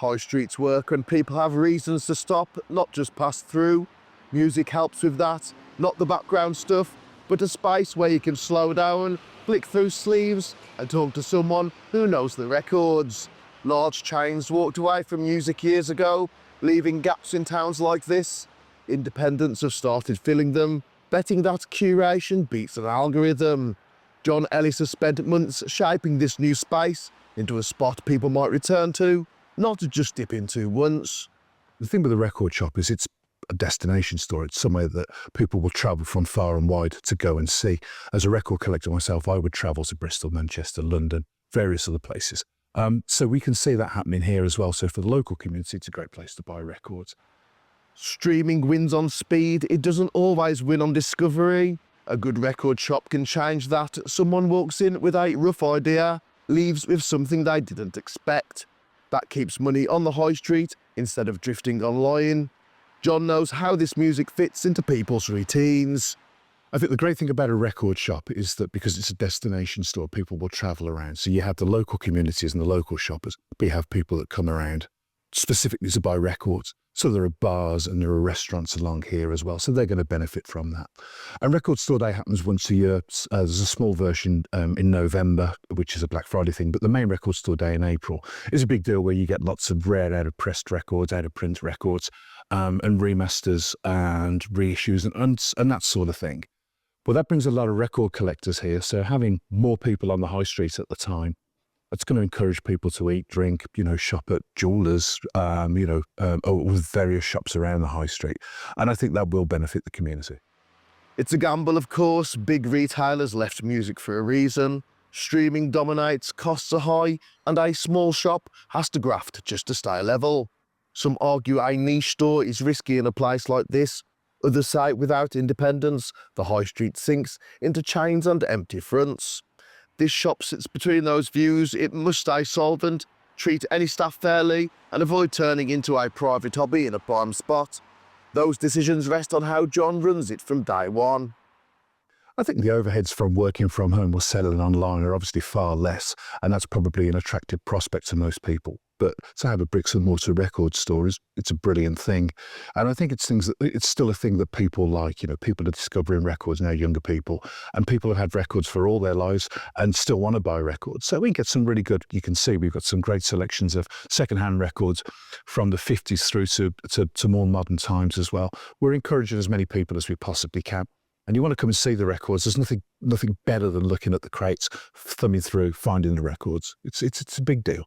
High streets work when people have reasons to stop, not just pass through. Music helps with that, not the background stuff, but a space where you can slow down, flick through sleeves, and talk to someone who knows the records. Large chains walked away from music years ago, leaving gaps in towns like this. Independents have started filling them, betting that curation beats an algorithm. John Ellis has spent months shaping this new space into a spot people might return to, not just dip into once. The thing with the record shop is it's a destination store. It's somewhere that people will travel from far and wide to go and see. As a record collector myself, I would travel to Bristol, Manchester, London, various other places. So we can see that happening here as well. So for the local community, it's a great place to buy records. Streaming wins on speed. It doesn't always win on discovery. A good record shop can change that. Someone walks in with a rough idea, leaves with something they didn't expect. That keeps money on the high street instead of drifting online. John knows how this music fits into people's routines. I think the great thing about a record shop is that because it's a destination store, people will travel around. So you have the local communities and the local shoppers, but you have people that come around specifically to buy records. So there are bars and there are restaurants along here as well. So they're going to benefit from that. And Record Store Day happens once a year. There's a small version in November, which is a Black Friday thing. But the main Record Store Day in April is a big deal where you get lots of rare out-of-pressed records, out-of-print records, and remasters and reissues and that sort of thing. Well, that brings a lot of record collectors here. So having more people on the high street at the time, it's going to encourage people to eat, drink, shop at jewellers, or with various shops around the high street. And I think that will benefit the community. It's a gamble, of course. Big retailers left music for a reason. Streaming dominates, costs are high, and a small shop has to graft just to stay level. Some argue a niche store is risky in a place like this. Others say without independence, the high street sinks into chains and empty fronts. This shop sits between those views. It must stay solvent, treat any staff fairly, and avoid turning into a private hobby in a prime spot. Those decisions rest on how John runs it from day one. I think the overheads from working from home or selling online are obviously far less, and that's probably an attractive prospect to most people. But to have a bricks and mortar record store it's a brilliant thing. And I think it's still a thing that people like. People are discovering records now, younger people, and people have had records for all their lives and still want to buy records. So we get some really good, you can see we've got some great selections of secondhand records from the 50s through to more modern times as well. We're encouraging as many people as we possibly can. And you want to come and see the records. There's nothing better than looking at the crates, thumbing through, finding the records. It's a big deal.